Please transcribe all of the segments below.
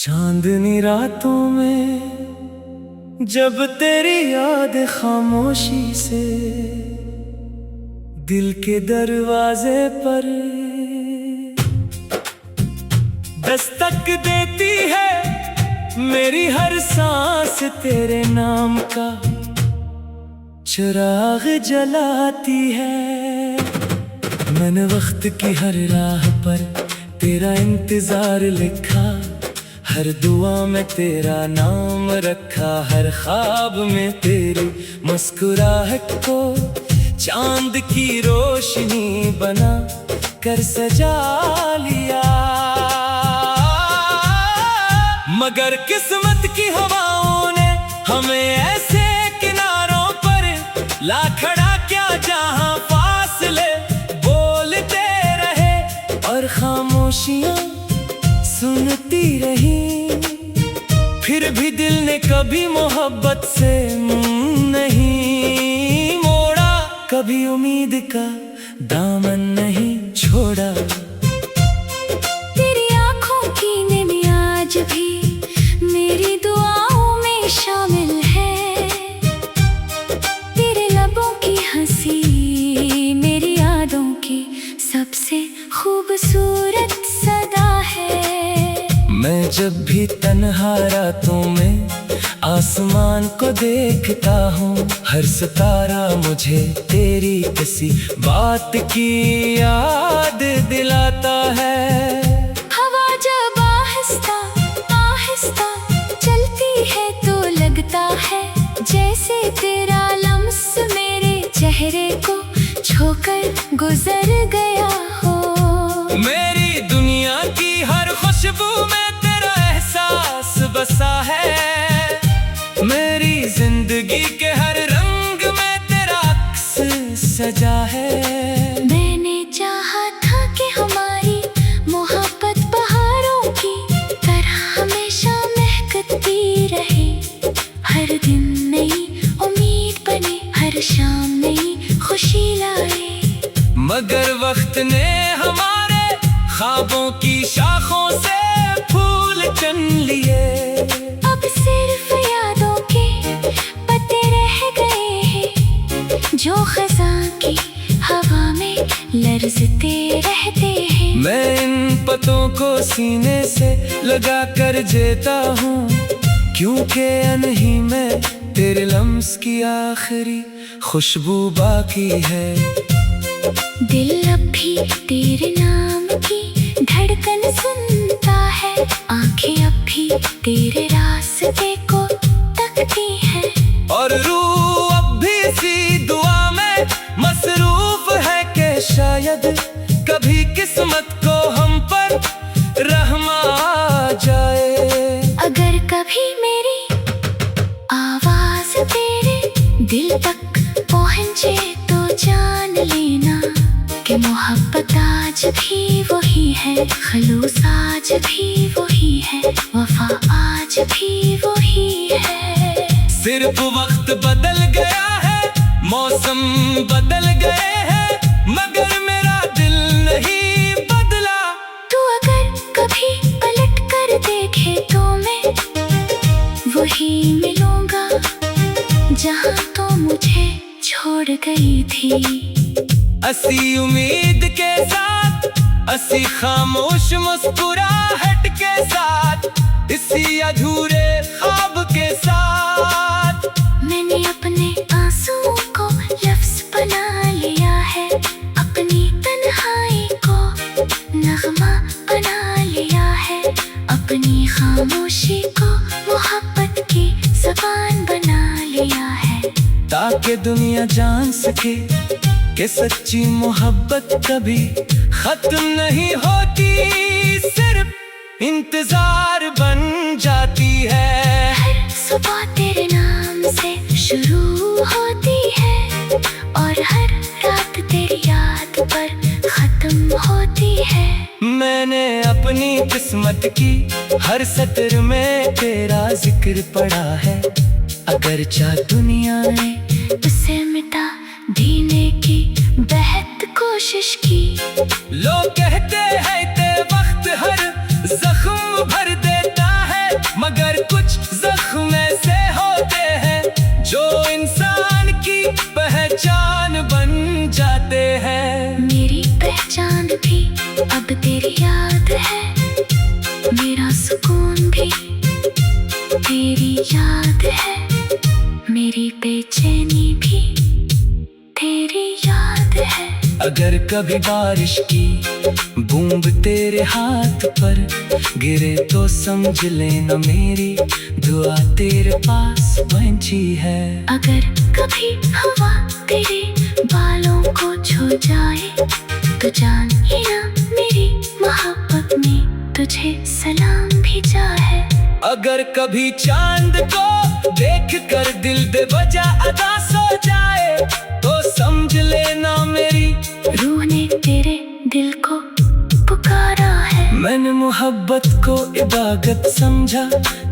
चांदनी रातों में जब तेरी याद खामोशी से दिल के दरवाजे पर दस्तक देती है, मेरी हर सांस तेरे नाम का चिराग जलाती है। मैंने वक्त की हर राह पर तेरा इंतजार लिखा, हर दुआ में तेरा नाम रखा, हर ख्वाब में तेरी मुस्कुराहट को चांद की रोशनी बना कर सजा लिया। मगर किस्मत की हवाओं ने हमें ऐसे किनारों पर ला खड़ा क्या, जहां फासले बोलते रहे और खामोशियां सुनती रही। फिर भी दिल ने कभी मोहब्बत से मुंह नहीं मोड़ा, कभी उम्मीद का दामन नहीं छोड़ा। तेरी आंखों की नमी आज भी मेरी दुआओं में शामिल है, तेरे लबों की हंसी मेरी यादों की सबसे खूबसूरत सदा है। मैं जब भी तन्हा रातों में आसमान को देखता हूँ, हर सितारा मुझे तेरी किसी बात की याद दिलाता है। हवा जब आहिस्ता आहिस्ता चलती है तो लगता है जैसे तेरा लम्स मेरे चेहरे को छोकर गुजर गया हो। मेरी दुनिया की हर खुशबू में तेरा एहसास बसा है, मेरी जिंदगी के हर रंग में तेरा अक्स सजा है। मैंने चाहा था कि हमारी मोहब्बत बहारों की तरह हमेशा महकती रहे, हर दिन नई उम्मीद बने, हर शाम नई खुशी लाए। मगर वक्त ने हमारे ख्वाबों की शाखों से फूल चुन लिए, अब सिर्फ यादों के पत्ते रह गए हैं जो खज़ां की हवा में लरजते रहते हैं। मैं इन पतों को सीने से लगा कर जेता हूँ, क्योंकि अनही में तेरे लम्स की आखिरी खुशबू बाकी है। दिल अब भी तेरे नाम की धड़कन सुनता है, आंखें अब भी तेरे रास्ते को तकती हैं, और रूह अब भी इसी दुआ में मसरूफ है कि शायद कभी किस्मत को हम पर रहम आ जाए। अगर कभी मेरी आवाज तेरे दिल तक पहुंचे तो जान लेना कि मोहब्बत आज भी वही है, खलूस आज भी वही है, वफा आज भी वही है। सिर्फ वक्त बदल गया है, मौसम बदल गए हैं, मगर मेरा दिल नहीं बदला। तू अगर कभी पलट कर देखे तो मैं वही मिलूंगा जहां तो मुझे छोड़ गई थी। असी उम्मीद के साथ, असी खामोश मुस्कुराहट के साथ, इसी अधूरे ख्वाब के साथ मैंने अपने आंसुओं को लफ्ज़ बना लिया है, अपनी तन्हाई को नगमा बना लिया है, अपनी खामोशी को मोहब्बत की ज़बान बना लिया है, ताकि दुनिया जान सके कि सच्ची मोहब्बत कभी खत्म नहीं होती, सिर्फ इंतजार बन जाती है। हर सुबह तेरे नाम से शुरू होती है और हर रात तेरी याद पर खत्म होती है। मैंने अपनी किस्मत की हर सतर में तेरा जिक्र पढ़ा है, अगर चाह दुनिया ने उसे मिटा देने की बेहद कोशिश की। लोग कहते हैं ते वक्त हर जख्म भर देता है, तेरी याद है, मेरा सुकून भी तेरी याद है, मेरी बेचैनी भी तेरी याद है। अगर कभी बारिश की बूंद तेरे हाथ पर गिरे तो समझ लेना मेरी दुआ तेरे पास पहुंची है। अगर कभी हवा तेरे बालों को छू जाए तो जान लेना मेरी मोहब्बत में तुझे सलाम भेजा है। अगर कभी चांद को देख कर दिल बेवजह अदा सो जाए तो समझ लेना मेरी रूह ने तेरे दिल को पुकारा है। मैंने मोहब्बत को इबादत समझा,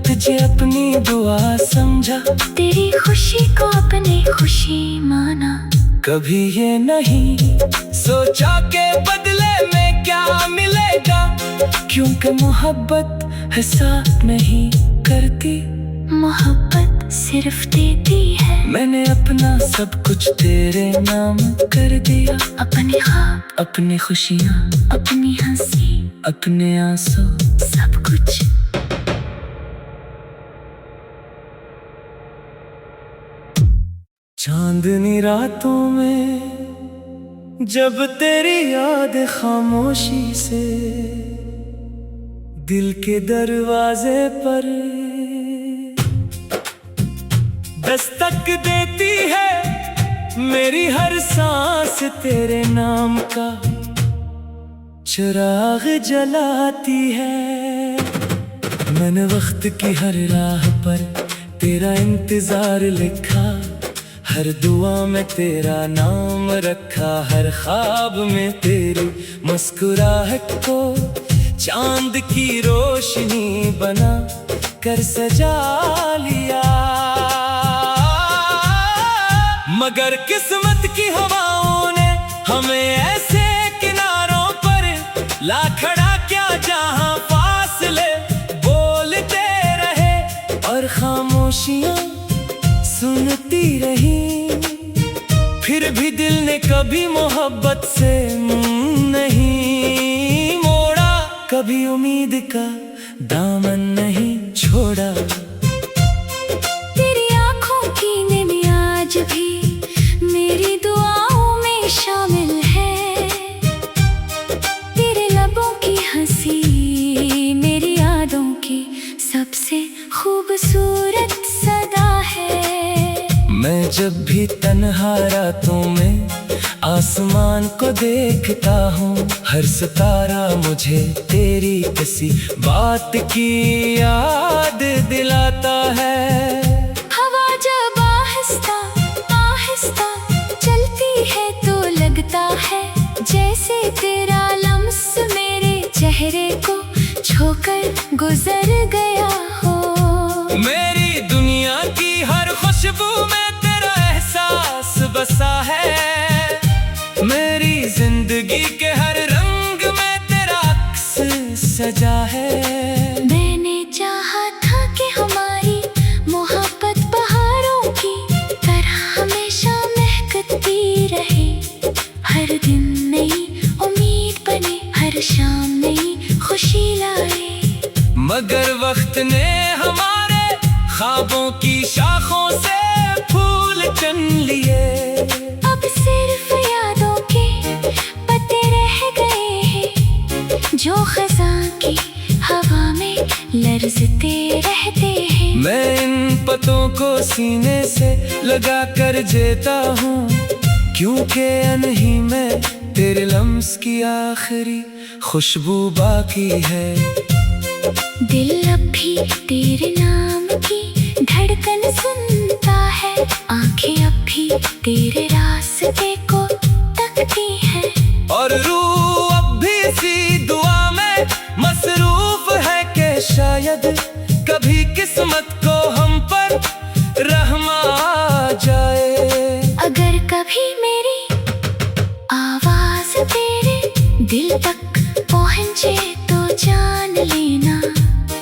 तुझे अपनी दुआ समझा, तेरी खुशी को अपनी खुशी माना। कभी ये नहीं सोचा के बदले में क्या मिलेगा, क्योंकि मोहब्बत हिसाब नहीं करती, मोहब्बत सिर्फ देती है। मैंने अपना सब कुछ तेरे नाम कर दिया, अपने ख्वाब, अपनी खुशियाँ, अपनी हंसी, अपने आंसू, सब कुछ। चांदनी रातों में जब तेरी याद खामोशी से दिल के दरवाजे पर दस्तक देती है, मेरी हर सांस तेरे नाम का चिराग जलाती है। मैंने वक्त की हर राह पर तेरा इंतजार लिखा, हर दुआ में तेरा नाम रखा, हर ख्वाब में तेरी मुस्कुराहट को चांद की रोशनी बना कर सजा लिया। मगर किस्मत की हवाओं ने हमें ऐसे किनारों पर ला खड़ा क्या जहां फासले बोलते रहे और खामोशियां सुनती रही। फिर भी दिल ने कभी मोहब्बत से मुंह नहीं मोड़ा, कभी उम्मीद का दामन नहीं छोड़ा। तेरी आँखों की नमी आज भी मेरी दुआओं में शामिल है, तेरे लबों की हंसी मेरी यादों की सबसे खूबसूरत सदा है। मैं जब भी तन्हा रातों में आसमान को देखता हूँ, हर सितारा मुझे तेरी किसी बात की याद दिलाता है। हवा जब आहिस्ता आहिस्ता चलती है तो लगता है जैसे तेरा लम्स मेरे चेहरे को छोकर गुजर गया हो। मेरी दुनिया की हर खुशबू में तेरा एहसास बसा है, मेरी जिंदगी के हर रंग में तेरा अक्स सजा है। मैंने चाहा था कि हमारी मोहब्बत बहारों की तरह हमेशा महकती रहे, हर दिन नई उम्मीद बने, हर शाम नई खुशी लाए। मगर वक्त ने हमारे ख्वाबों की शाखों से फूल चुन लिए, अब सिर्फ यादों के पत्ते रह गए हैं जो खज़ां की हवा में लरजते रहते हैं। मैं इन पतों को सीने से लगा कर जेता हूँ, क्योंकि अनही में तेरे लम्स की आखिरी खुशबू बाकी है। दिल अब भी तेरे नाम की धड़कन सुनता है, आंखें अब भी तेरे रास्ते को तकती हैं, और रूह अब भी इसी दुआ में मसरूफ है कि शायद कभी किस्मत को हम पर रहमा आ जाए। अगर कभी मेरी आवाज तेरे दिल तक पहुँचे तो जान लेना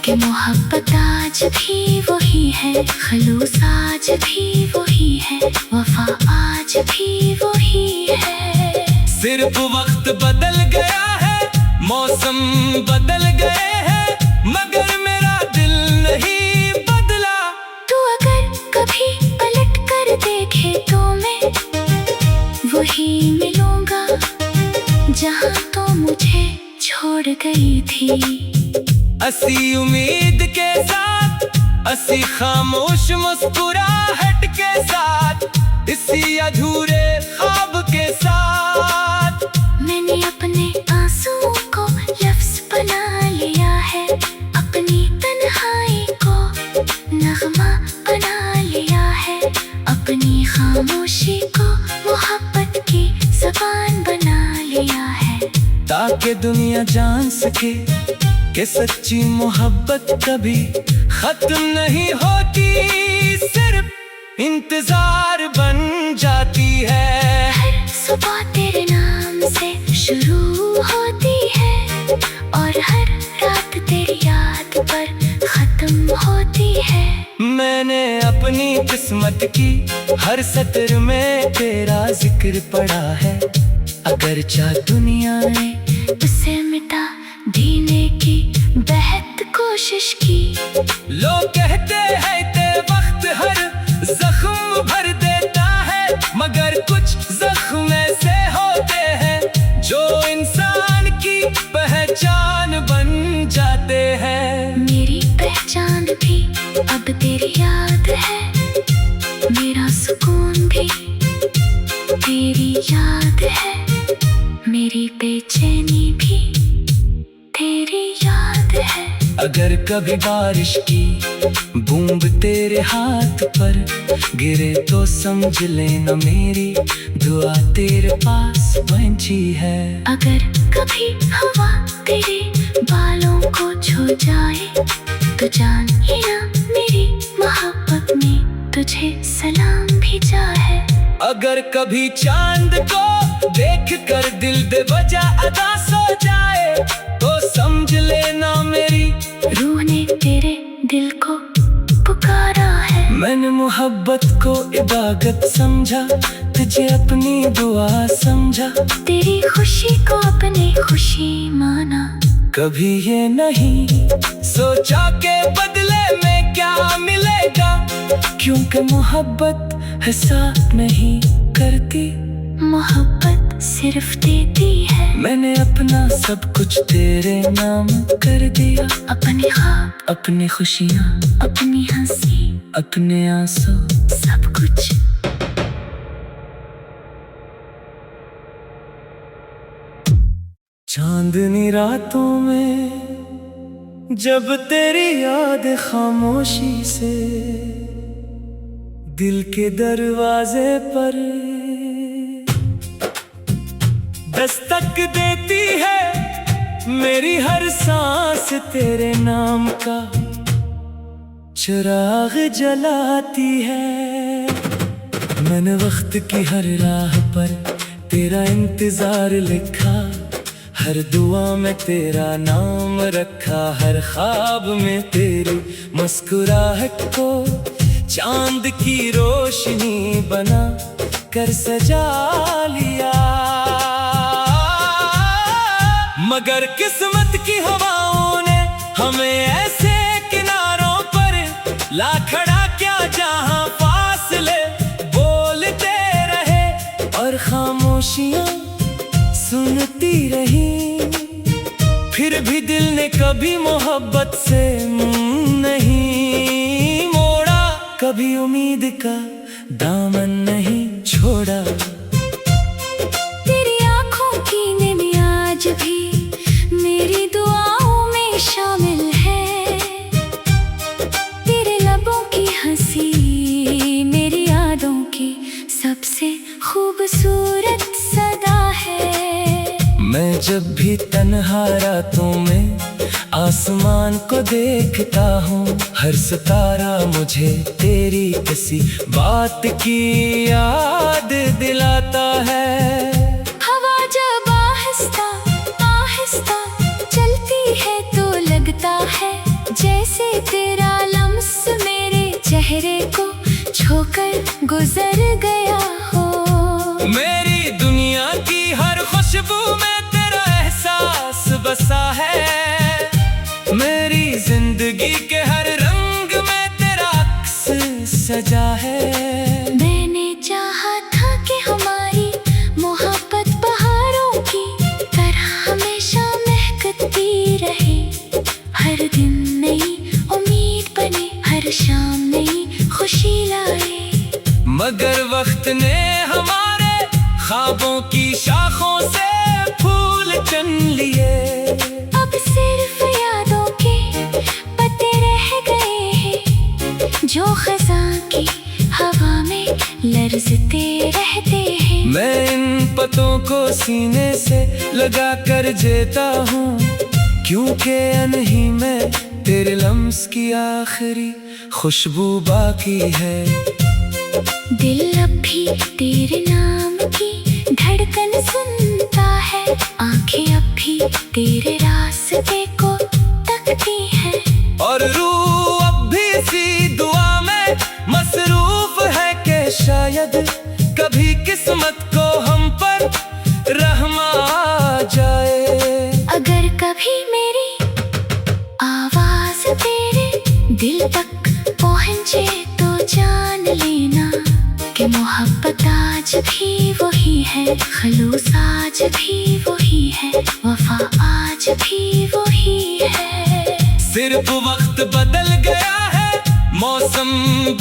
कि मोहब्बत आज भी वही है, खलूस आज भी वही है, वफा आज भी वही है। सिर्फ वक्त बदल गया है, मौसम बदल गए हैं मगर मेरा दिल नहीं बदला। तू अगर कभी पलट कर देखे तो मैं वही मिलूंगा जहाँ तो मुझे छोड़ गई थी। असी उम्मीद के साथ, असी खामोश मुस्कुराहट के साथ, इसी अधूरे ख्वाब के साथ। मैंने अपने आंसुओं को लफ्ज बना लिया है, अपनी तन्हाई को नगमा बना लिया है, अपनी खामोशी को मोहब्बत की ज़बान बना लिया है। ताकि दुनिया जान सके कि सच्ची मोहब्बत कभी खत्म नहीं होती, सिर्फ इंतजार बन जाती है। हर सुबह तेरे नाम से शुरू होती है और हर रात तेरी याद पर खत्म होती है। मैंने अपनी किस्मत की हर सतर में तेरा जिक्र पढ़ा है, अगर चाह दुनिया ने उसे मिटा देने की बेहद कोशिश की। लोग कहते हैं ते वक्त हर जख्म भर देता है, मगर कुछ जख्म ऐसे होते हैं जो इंसान की पहचान बन जाते हैं। मेरी पहचान भी अब तेरी याद है, मेरा सुकून भी तेरी याद है, मेरी बेचैनी भी तेरी याद है। अगर कभी बारिश की बूंद तेरे हाथ पर गिरे तो समझ लेना मेरी दुआ तेरे पास पहुंची है। अगर कभी हवा तेरे बालों को छू जाए तो जान लेना मेरी मोहब्बत में तुझे सलाम भेजा है। अगर कभी चांद को देख कर दिल बेवजह अदा सो जाए तो समझ लेना मेरी रूह ने तेरे दिल को पुकारा है। मैंने मोहब्बत को इबादत समझा, तुझे अपनी दुआ समझा, तेरी खुशी को अपनी खुशी माना। कभी ये नहीं सोचा के बदले में क्या मिलेगा, क्योंकि मोहब्बत है साथ नहीं करती, मोहब्बत सिर्फ देती है। मैंने अपना सब कुछ तेरे नाम कर दिया, अपने ख्वाब, अपनी खुशियाँ, अपनी हंसी, अपने आंसू, सब कुछ। चांदनी रातों में जब तेरी याद खामोशी से दिल के दरवाजे पर दस्तक देती है, मेरी हर सांस तेरे नाम का चिराग जलाती है। मैंने वक्त की हर राह पर तेरा इंतजार लिखा, हर दुआ में तेरा नाम रखा, हर ख्वाब में तेरी मुस्कुराहट को चांद की रोशनी बना कर सजा लिया। मगर किस्मत की हवाओं ने हमें ऐसे किनारों पर ला खड़ा क्या जहां फासले बोलते रहे और खामोशियां सुनती रही। फिर भी दिल ने कभी मोहब्बत से मुंह नहीं मोड़ा, कभी उम्मीद का दामन नहीं छोड़ा। तेरी आँखों की नमी आज भी मेरी दुआओं में शामिल है, तेरे लबों की हंसी मेरी यादों की सबसे खूबसूरत सदा है। मैं जब भी तन्हा रातों में आसमान को देखता हूँ, हर सितारा मुझे तेरी किसी बात की याद दिलाता है। हवा जब आहिस्ता आहिस्ता चलती है तो लगता है जैसे तेरा लम्स मेरे चेहरे को छोकर गुजर गया हो। मेरी दुनिया की हर खुशबू में तेरा एहसास बस शाम नई खुशी लाए। मगर वक्त ने हमारे ख्वाबों की शाखों से फूल चुन लिए। अब सिर्फ यादों के पत्ते रह गए हैं जो खज़ां की हवा में लरजते रहते हैं। मैं इन पतों को सीने से लगा कर जेता हूँ, क्योंकि अनही में तेरे लम्स की आखिरी खुशबू बाकी है। दिल अब भी तेरे नाम की धड़कन सुनता है, आंखें अब भी तेरे रास्ते को तकती हैं, और रूह अब भी इसी दुआ में मसरूफ है कि शायद कभी किस्मत को हम पर रहमा आ जाए। अगर कभी मेरी आवाज तेरे दिल तक पहुँचे तो जान लेना कि मोहब्बत आज भी वही है, खलूस आज भी वही है, वफा आज भी वही है। सिर्फ वक्त बदल गया है, मौसम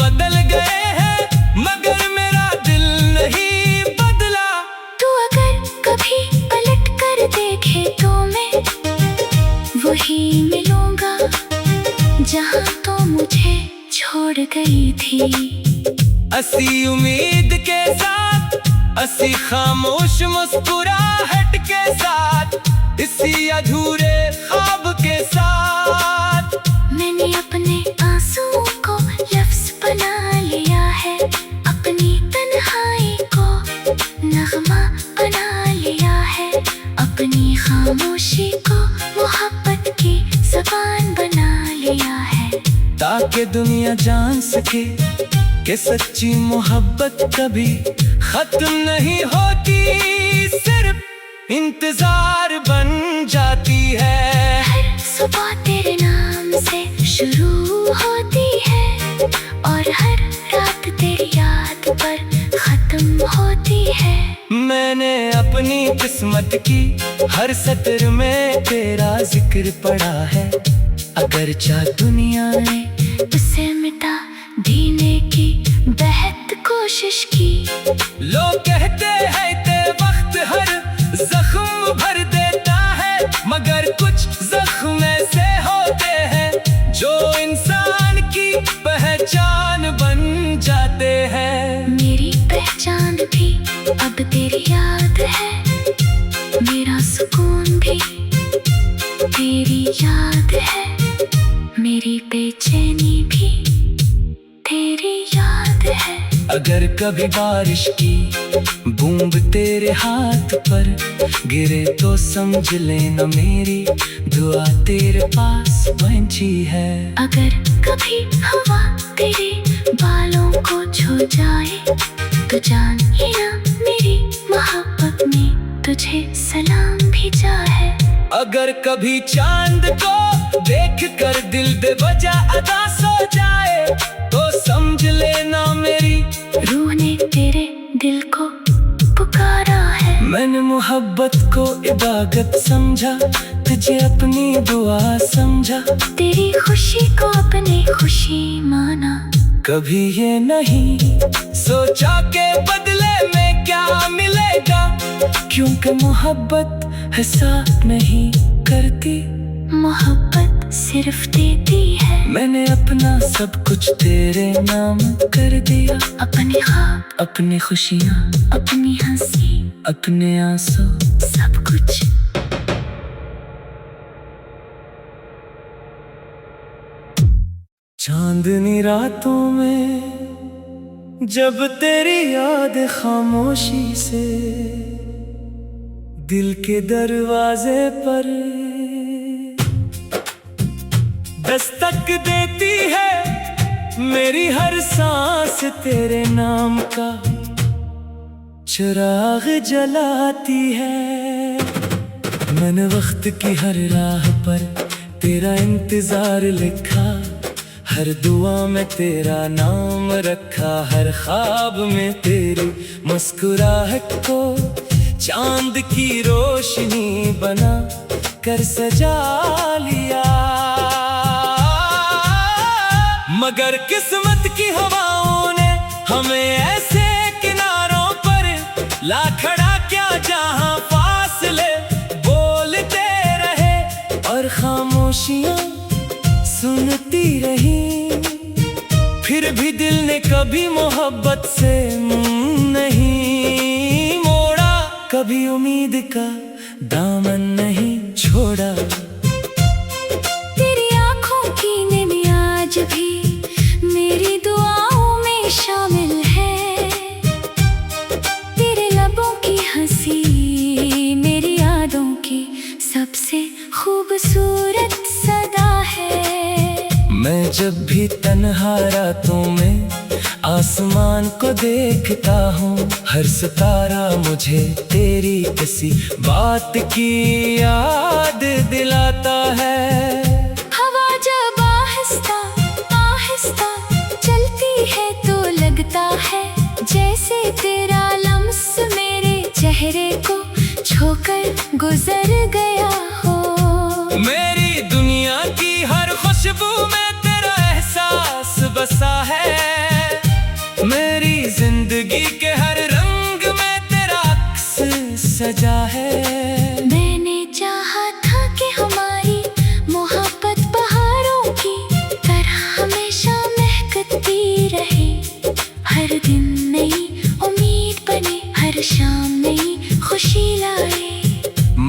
बदल गए हैं, मगर मेरा दिल नहीं बदला। तू अगर कभी पलट कर देखे तो मैं वही मिलूंगा जहाँ तो मुझे छोड़ गई थी। असी उम्मीद के साथ, असी खामोश मुस्कुराहट के साथ, इसी अधूरे ख्वाब के साथ मैंने अपने आंसुओं को लफ्ज़ बना लिया है, अपनी तन्हाई को नगमा बना लिया है, अपनी खामोशी को मोहब्बत की ज़बान बना लिया है, ताकि दुनिया जान सके कि सच्ची मोहब्बत कभी खत्म नहीं होती, सिर्फ इंतजार बन जाती है। हर सुबह तेरे नाम से शुरू होती है और हर रात तेरी याद पर खत्म होती है। मैंने अपनी किस्मत की हर सतर में तेरा जिक्र पढ़ा है, अगर चाह दुनिया ने उसे मिटा देने की बेहद कोशिश की। लोग कहते हैं ते वक्त हर जख्म भर देता है, मगर कुछ जख्म ऐसे होते हैं जो इंसान की पहचान बन जाते हैं। मेरी पहचान भी अब तेरी याद है, मेरा सुकून भी तेरी याद है, मेरी बेचैनी भी तेरी याद है। अगर कभी बारिश की बूंद तेरे हाथ पर गिरे तो समझ लेना मेरी दुआ तेरे पास पहुंची है। अगर कभी हवा तेरे बालों को छू जाए तो जान लेना मेरी मोहब्बत में तुझे सलाम भेजा है। अगर कभी चांद को देख कर दिल बेवजह अदा सो जाए तो समझ लेना मेरी रूह ने तेरे दिल को पुकारा है। मैंने मोहब्बत को इबादत समझा, तुझे अपनी दुआ समझा, तेरी खुशी को अपनी खुशी माना। कभी ये नहीं सोचा के बदले में क्या मिलेगा, क्योंकि मोहब्बत है साथ नहीं करती, मोहब्बत सिर्फ देती है। मैंने अपना सब कुछ तेरे नाम कर दिया, अपने ख्वाब, अपनी खुशियाँ, अपनी हंसी, अपने आंसू, सब कुछ। चांदनी रातों में जब तेरी याद खामोशी से दिल के दरवाजे पर दस्तक देती है, मेरी हर सांस तेरे नाम का चिराग जलाती है। मैंने वक्त की हर राह पर तेरा इंतजार लिखा, हर दुआ में तेरा नाम रखा, हर ख्वाब में तेरी मुस्कुराहट को चांद की रोशनी बना कर सजा लिया। मगर किस्मत की हवाओं ने हमें ऐसे किनारों पर ला खड़ा क्या जहां फासले बोलते रहे और खामोशियां सुनती रही। फिर भी दिल ने कभी मोहब्बत से मुंह नहीं मोड़ा, कभी उम्मीद का दामन नहीं छोड़ा। तेरी आंखों की नमी आज भी मेरी दुआओं में शामिल है। तेरे लबों की हंसी मेरी यादों की सबसे खूबसूरत सदा है। मैं जब भी तन्हा रातों में आसमान को देखता हूँ, हर सितारा मुझे तेरी किसी बात की याद दिलाता है। हवा जब आहिस्ता आहिस्ता चलती है तो लगता है जैसे तेरा लम्स मेरे चेहरे को छोकर गुजर गया हो। मेरी दुनिया की हर खुशबू में तेरा एहसास बसा है। मेरी जिंदगी के हर रंग में तेरा अक्स सजा है। मैंने चाहा था कि हमारी मोहब्बत पहाड़ों की तरह हमेशा महकती रहे। हर दिन नई उम्मीद बने, हर शाम नई खुशी लाए।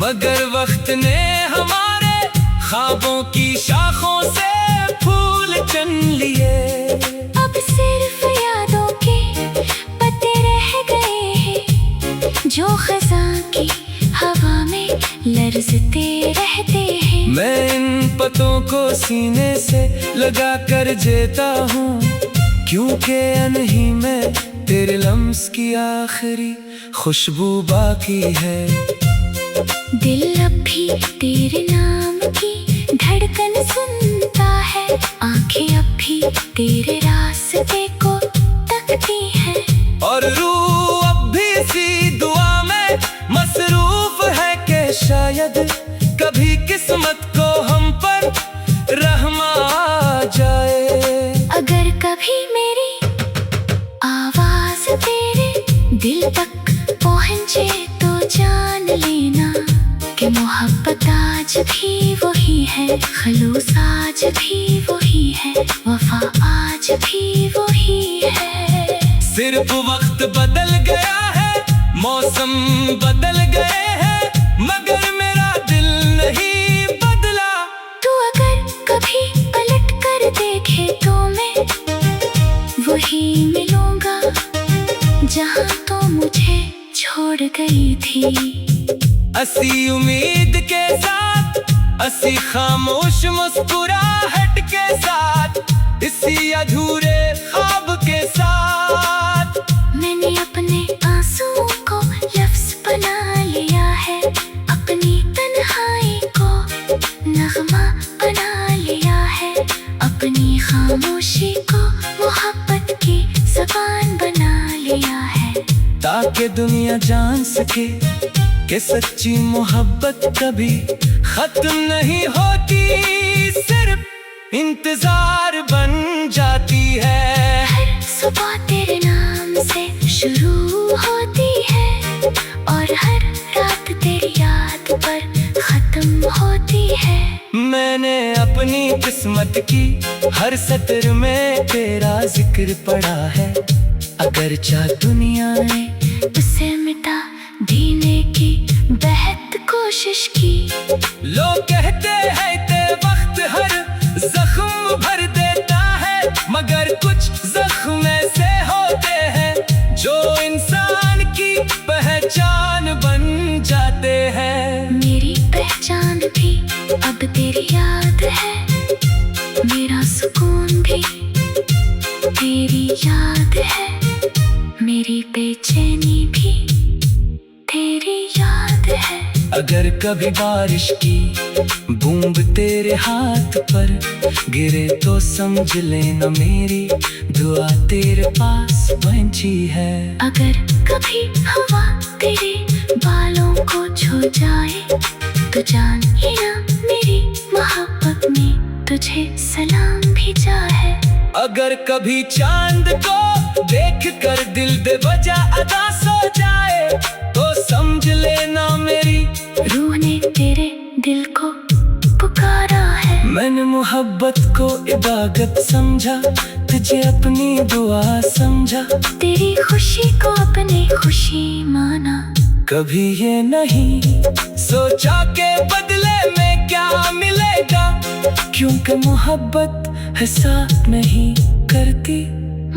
मगर वक्त ने हमारे ख्वाबों की शाखों से फूल चुन लिए। अब सिर्फ यादों के पत्ते रह गए हैं जो खज़ां की हवा में लरजते रहते हैं। मैं इन पतों को सीने से लगा कर जेता हूँ, क्योंकि अनही में तेरे लम्स की आखिरी खुशबू बाकी है। दिल अब भी तेरे नाम की धड़कन सुनता है, आंखें अब भी तेरे रास्ते को तकती हैं। और रूह अब भी इसी दुआ में मसरूफ है कि शायद कभी किस्मत को हम पर रहम आ जाए। अगर कभी मेरी आवाज तेरे दिल तक पहुंचे तो जान लेना कि मोहब्बत आज भी वही है, खलूस आज भी वही है, वफा आज भी वही है। सिर्फ वक्त बदल गया है, मौसम बदल गए हैं, मगर मेरा दिल नहीं बदला। तू अगर कभी पलट कर देखे तो मैं वही मिलूंगा जहां तो मुझे छोड़ गई थी। असी उम्मीद के साथ, असी खामोश मुस्कुराहट के साथ, इसी अधूरे ख्वाब के साथ। मैंने अपने आंसुओं को लफ्ज बना लिया है, अपनी तन्हाई को नगमा बना लिया है, अपनी खामोशी को मोहब्बत की ज़बान बना लिया है। ताकि दुनिया जान सके कि सच्ची मोहब्बत कभी खत्म नहीं होती, सिर्फ इंतजार बन जाती है। हर सुबह तेरे नाम से शुरू होती है और हर रात तेरी याद पर खत्म होती है। मैंने अपनी किस्मत की हर सतर में तेरा जिक्र पढ़ा है। अगर चाह दुनिया ने उसे मिटा देने की बेहद कोशिश की। लोग कहते हैं ते वक्त हर जख्म भर देता है, मगर कुछ जख्म ऐसे होते हैं जो इंसान की पहचान बन जाते हैं। मेरी पहचान भी अब तेरी याद है, मेरा सुकून भी तेरी याद है, मेरी बेचैनी भी तेरी याद है। अगर कभी बारिश की बूंद तेरे हाथ पर गिरे तो समझ लेना मेरी दुआ तेरे पास पहुंची है। अगर कभी हवा तेरे बालों को छू जाए तो जान ही ना मेरी मोहब्बत में तुझे सलाम भेजा है। अगर कभी चांद को देख कर दिल बेवजह अदा सो जाए तो समझ लेना मेरी रूह ने तेरे दिल को पुकारा है। मैंने मोहब्बत को इबादत समझा, तुझे अपनी दुआ समझा, तेरी खुशी को अपनी खुशी माना। कभी ये नहीं सोचा के बदले में क्या मिलेगा, क्योंकि मोहब्बत है साथ नहीं करती,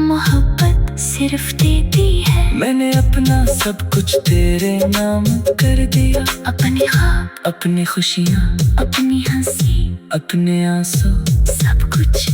मोहब्बत सिर्फ देती है। मैंने अपना सब कुछ तेरे नाम कर दिया, अपने ख्वाब, अपनी खुशियाँ, अपनी हंसी, अपने आंसू, सब कुछ